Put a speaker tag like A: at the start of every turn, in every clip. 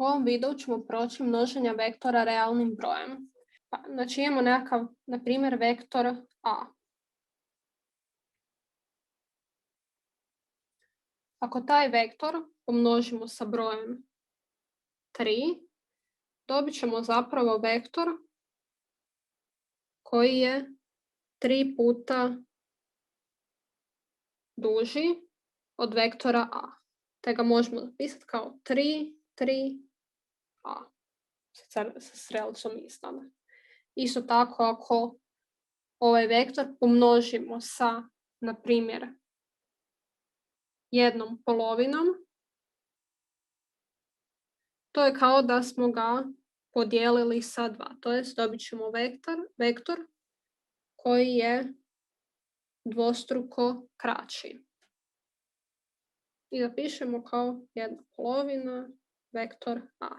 A: U ovom videu ćemo proći množenja vektora realnim brojem. Znači imamo nekakav, na primjer, vektor a. Ako taj vektor pomnožimo sa brojem 3, dobit ćemo zapravo vektor koji je 3 puta duži od vektora a. Te ga možemo zapisati kao 3, 3, a. Sa strelicom iznad. Isto tako ako ovaj vektor pomnožimo sa, na primjer, 1/2, to je kao da smo ga podijelili sa 2. To jest dobit ćemo vektor koji je dvostruko kraći. I zapišemo kao 1/2 vektor a.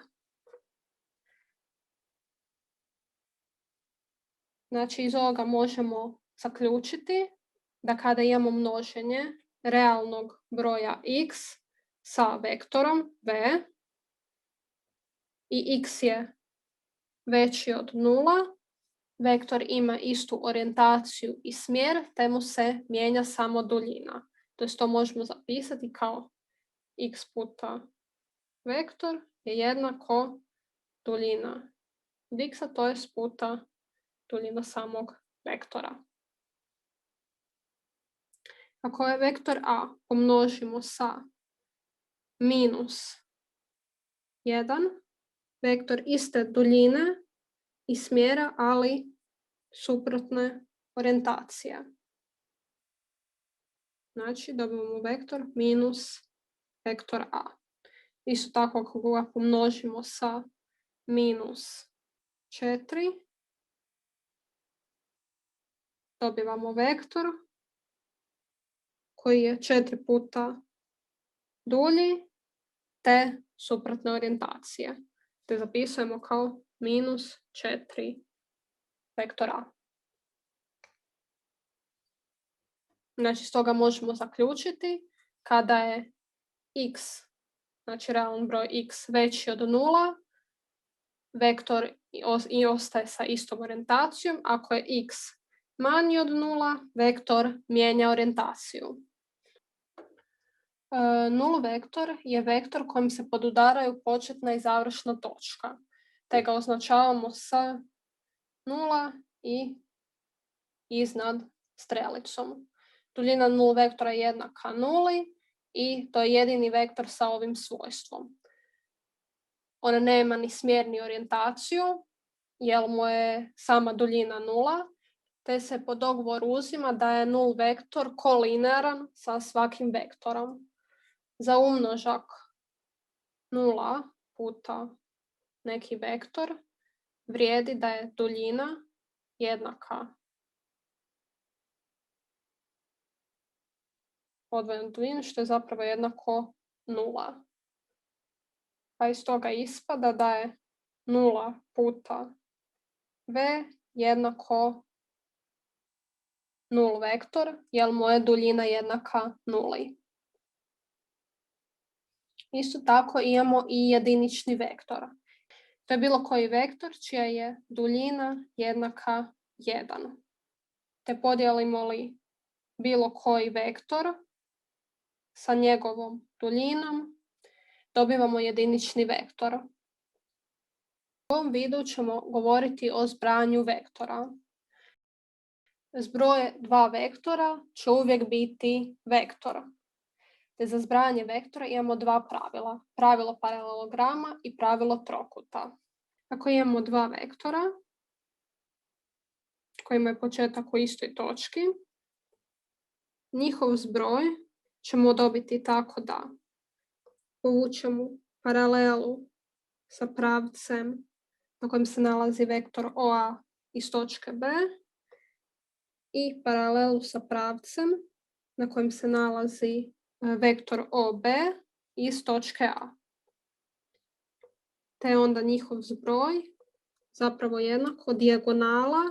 A: Znači iz ovoga možemo zaključiti da kada imamo množenje realnog broja x sa vektorom v i x je veći od 0, vektor ima istu orijentaciju i smjer, te mu se mijenja samo duljina. To možemo zapisati kao x puta vektor je jednako duljina od x-a, to je puta duljina samog vektora. Ako je vektor a pomnožimo sa -1, vektor iste duljine i smjera, ali suprotne orijentacije. Znači dobivamo vektor minus vektor a. Isto tako ako ga pomnožimo sa -4, dobivamo vektor koji je 4 puta dulji te suprotne orijentacije. Te zapisujemo kao -4 vektor a. Znači, stoga možemo zaključiti kada je x, znači realan broj x veći od 0, vektor i ostaje sa istom orijentacijom. Ako je x manji od 0, vektor mijenja orijentaciju. Nul vektor je vektor kojim se podudaraju početna i završna točka, te ga označavamo sa 0 i iznad strelicom. Duljina nul vektora je jednaka 0 i to je jedini vektor sa ovim svojstvom. On nema ni smjer ni orijentaciju, jer mu je sama duljina 0, te se po dogovoru uzima da je nul vektor kolinearan sa svakim vektorom. Za umnožak 0 puta neki vektor vrijedi da je duljina jednaka odvojena duljina, što je zapravo jednako 0. Pa iz toga ispada da je 0 puta v jednako 0 vektor, jer mu je duljina jednaka 0. Isto tako imamo i jedinični vektor. To je bilo koji vektor čija je duljina jednaka 1. Te podijelimo li bilo koji vektor sa njegovom duljinom, dobivamo jedinični vektor. U ovom videu ćemo govoriti o zbrajanju vektora. Zbroj 2 vektora će uvijek biti vektor. Te za zbrajanje vektora imamo 2 pravila. Pravilo paralelograma i pravilo trokuta. Ako imamo 2 vektora koji imaju početak u istoj točki, njihov zbroj ćemo dobiti tako da povučemo paralelu sa pravcem na kojem se nalazi vektor OA iz točke B i paralelu sa pravcem na kojem se nalazi vektor OB iz točke A. Te onda njihov zbroj zapravo jednako dijagonala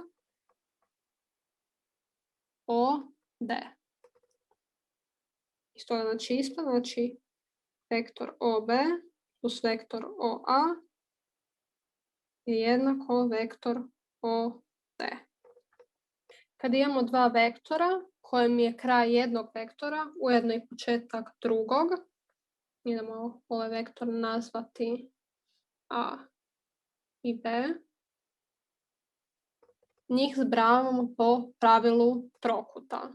A: OD. Isto znači ispada, znači vektor OB plus vektor OA je jednako vektor OD. Kad imamo dva vektora kojem je kraj jednog vektora, ujedno i početak drugog, idemo ovaj vektor nazvati A i B, njih zbrajamo po pravilu trokuta.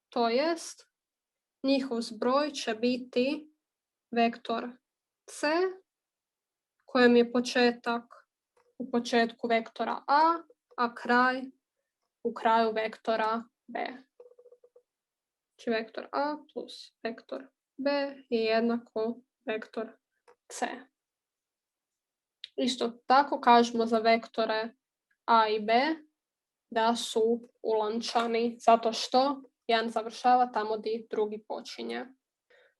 A: To jest, njihov zbroj će biti vektor C, kojem je početak u početku vektora a kraj u kraju vektora B. Znači vektor A plus vektor B je jednako vektor C. Isto tako kažemo za vektore A i B da su ulančani zato što jedan završava tamo gdje drugi počinje.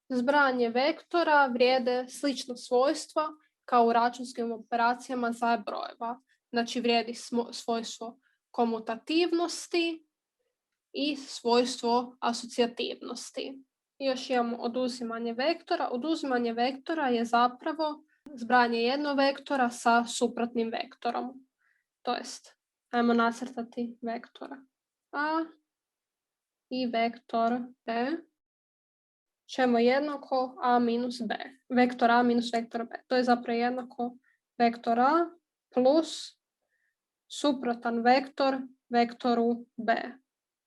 A: Zbrajanje vektora vrijede slično svojstva kao u računskim operacijama za brojeva. Znači vrijedi svojstvo komutativnosti i svojstvo asocijativnosti. I još imamo oduzimanje vektora. Oduzimanje vektora je zapravo zbrajanje jednog vektora sa suprotnim vektorom. To jest, ajmo nacrtati vektora A i vektor B. Ćemo jednako A minus B. Vektor A minus vektor B. To je zapravo jednako vektor A plus suprotan vektor vektoru B.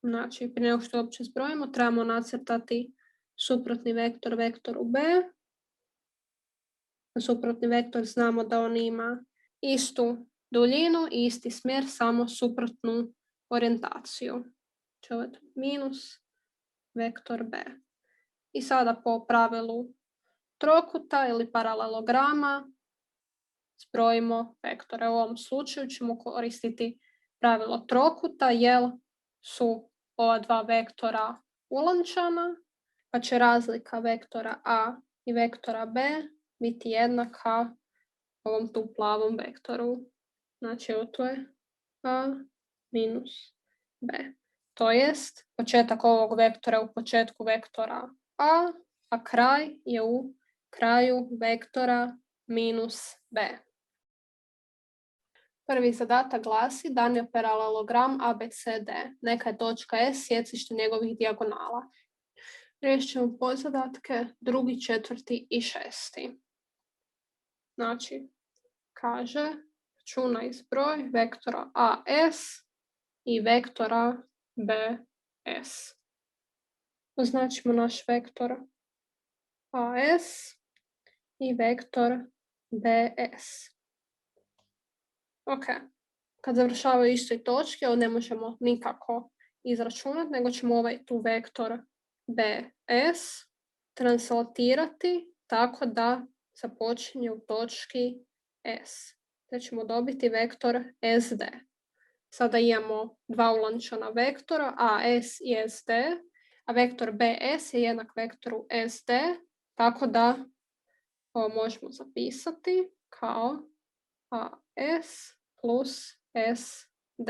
A: Znači, prije nego što uopće zbrojimo, trebamo nacrtati suprotni vektor vektoru B. Suprotni vektor znamo da on ima istu duljinu i isti smjer, samo suprotnu orijentaciju. Znači, minus vektor B. I sada po pravilu trokuta ili paralelograma zbrojimo vektore. U ovom slučaju ćemo koristiti pravilo trokuta jer su ova dva vektora ulančana, pa će razlika vektora A i vektora B biti jednaka ovom tu plavom vektoru. Znači to je A minus B. To jest početak ovog vektora u početku vektora a kraj je u kraju vektora minus B. Prvi zadatak glasi dan je paralelogram ABCD. Neka je točka S sjecište njegovih dijagonala. Riješit ćemo podzadatke 2., 4. i 6. Znači, kaže, računaj zbroj vektora AS i vektora BS. Označimo naš vektor AS i vektor BS. Ok, kad završavaju istoj točki, ovo ne možemo nikako izračunati, nego ćemo ovaj tu vektor BS translatirati tako da započinje u točki S. Te ćemo dobiti vektor SD. Sada imamo dva ulančana vektora, AS i SD, a vektor BS je jednak vektoru SD, tako da ovo možemo zapisati kao AS plus SD.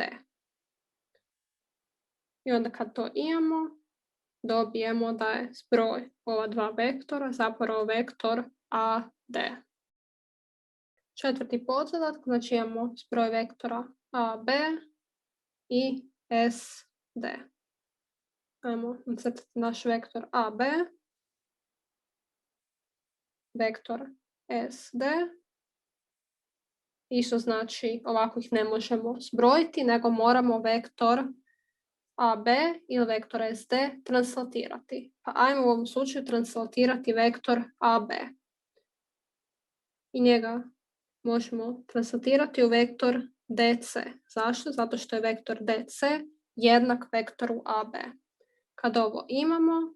A: I onda kad to imamo, dobijemo da je zbroj ova dva vektora zapravo vektor AD. Četvrti podzadatak, znači imamo zbroj vektora AB i SD. Ajmo nacrtati naš vektor AB, vektor SD. Isto znači ovako ih ne možemo zbrojiti, nego moramo vektor AB ili vektor SD translatirati. Pa ajmo u ovom slučaju translatirati vektor AB. I njega možemo translatirati u vektor DC. Zašto? Zato što je vektor DC jednak vektoru AB. Kad ovo imamo,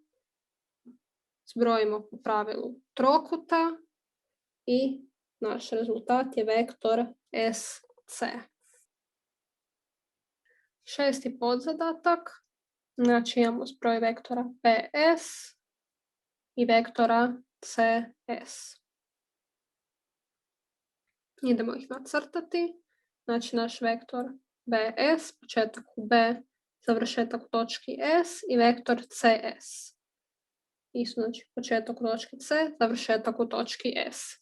A: zbrojimo po pravilu trokuta i naš rezultat je vektor SC. Šesti podzadatak, znači imamo zbroj vektora PS i vektora CS. Idemo ih nacrtati. Znači naš vektor BS, početak u B, završetak u točki S i vektor CS. Isto znači početak u točki C, završetak u točki S.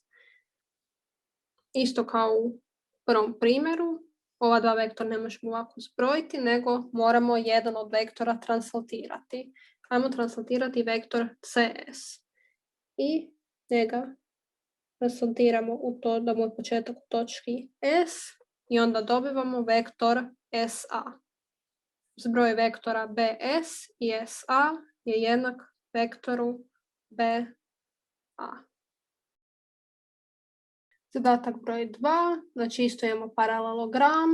A: isto kao u prvom primjeru, ova dva vektora ne možemo ovako zbrojiti, nego moramo jedan od vektora translatirati. Ajmo translatirati vektor CS. I njega translatiramo u to da mu je početak u točki S i onda dobivamo vektor SA. Zbroj vektora BS i SA je jednak vektoru BA. Zadatak broj 2, znači isto imamo paralelogram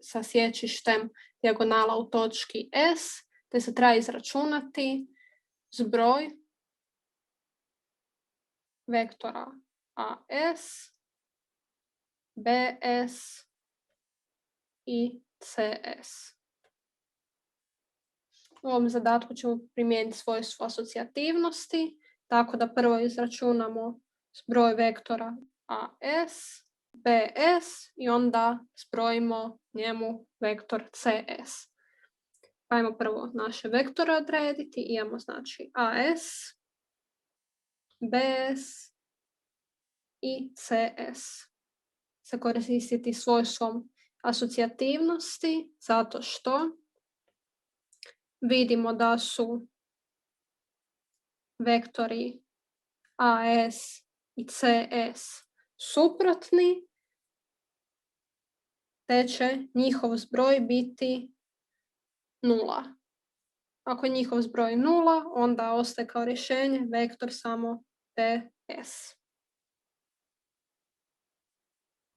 A: sa sječištem dijagonala u točki S, te se treba izračunati zbroj vektora AS, BS i CS. U ovom zadatku ćemo primijeniti svojstvo asocijativnosti, tako da prvo izračunamo zbroj vektora AS, BS i onda zbrojimo njemu vektor CS. Ajmo prvo naše vektore odrediti. Imamo znači AS, BS i CS. Se koristiti svojstvom asocijativnosti zato što vidimo da su vektori AS i CS suprotni, te će njihov zbroj biti 0. Ako je njihov zbroj 0, onda ostaje kao rješenje vektor samo TS.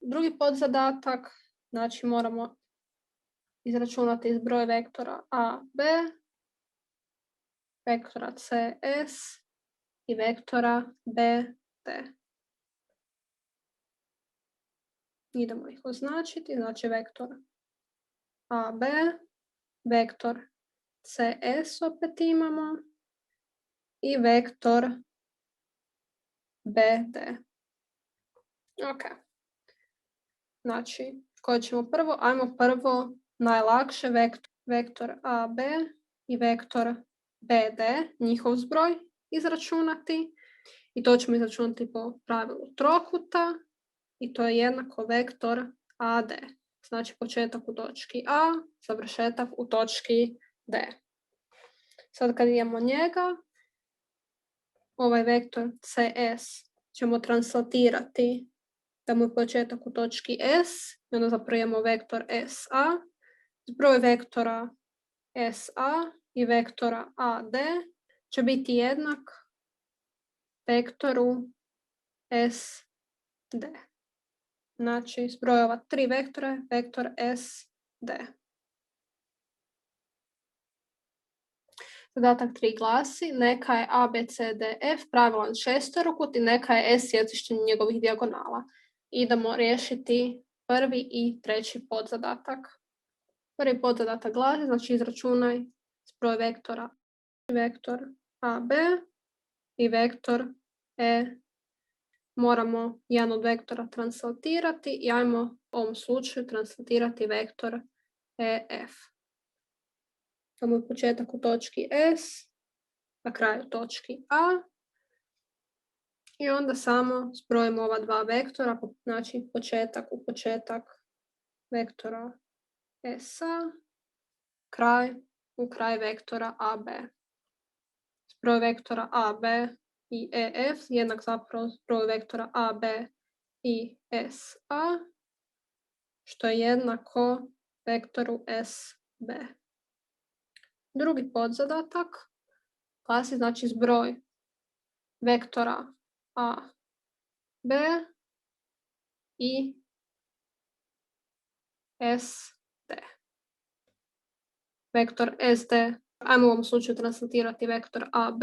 A: Drugi podzadatak, znači moramo izračunati zbroj vektora AB, vektora CS i vektora BT. Idemo ih označiti, znači vektor AB, vektor CS opet imamo i vektor BT. Ok. Znači, koje ćemo prvo? Ajmo prvo najlakše vektor AB i vektor BD, njihov zbroj izračunati. I to ćemo izračunati po pravilu trokuta. I to je jednako vektor AD. Znači početak u točki A, završetak u točki D. Sad kad imamo njega, ovaj vektor CS ćemo translatirati da mu je početak u točki S, i onda zapravo imamo vektor SA. Zbroj vektora SA i vektora AD će biti jednak vektoru SD. Znači, zbroj ova tri vektora, vektor SD. Zadatak 3 glasi, neka je ABCDF pravilan šesterokut i neka je S sjecište njegovih dijagonala. Idemo riješiti prvi i treći podzadatak. Prvi podzadatak glasi, znači izračunaj zbroj vektora, vektor AB i vektor E. Moramo jedan od vektora translatirati i ajmo u ovom slučaju translatirati vektor EF. Tamo je početak u točki S, na kraju točki A. I onda samo zbrojimo ova dva vektora, znači početak u početak vektora SA, kraj u kraj vektora AB. Zbroj vektora AB i EF jednak zapravo zbroj vektora AB i SA, što je jednako vektoru SB. Drugi podzadatak glasi znači zbroj vektora AB i SD. Vektor SD, ajmo u ovom slučaju translatirati vektor AB,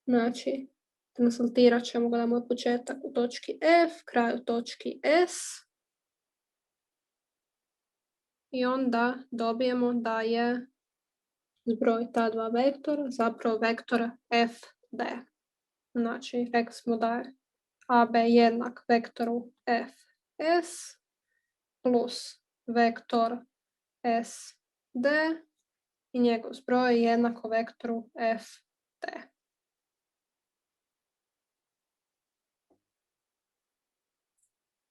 A: znači translatirat ćemo ga da mu je početak u točki F, kraj u točki S i onda dobijemo da je zbroj ta dva vektora zapravo vektor FD. Znači, rekli smo da je AB jednak vektoru FS plus vektor SD i njegov zbroj je jednako vektoru FD.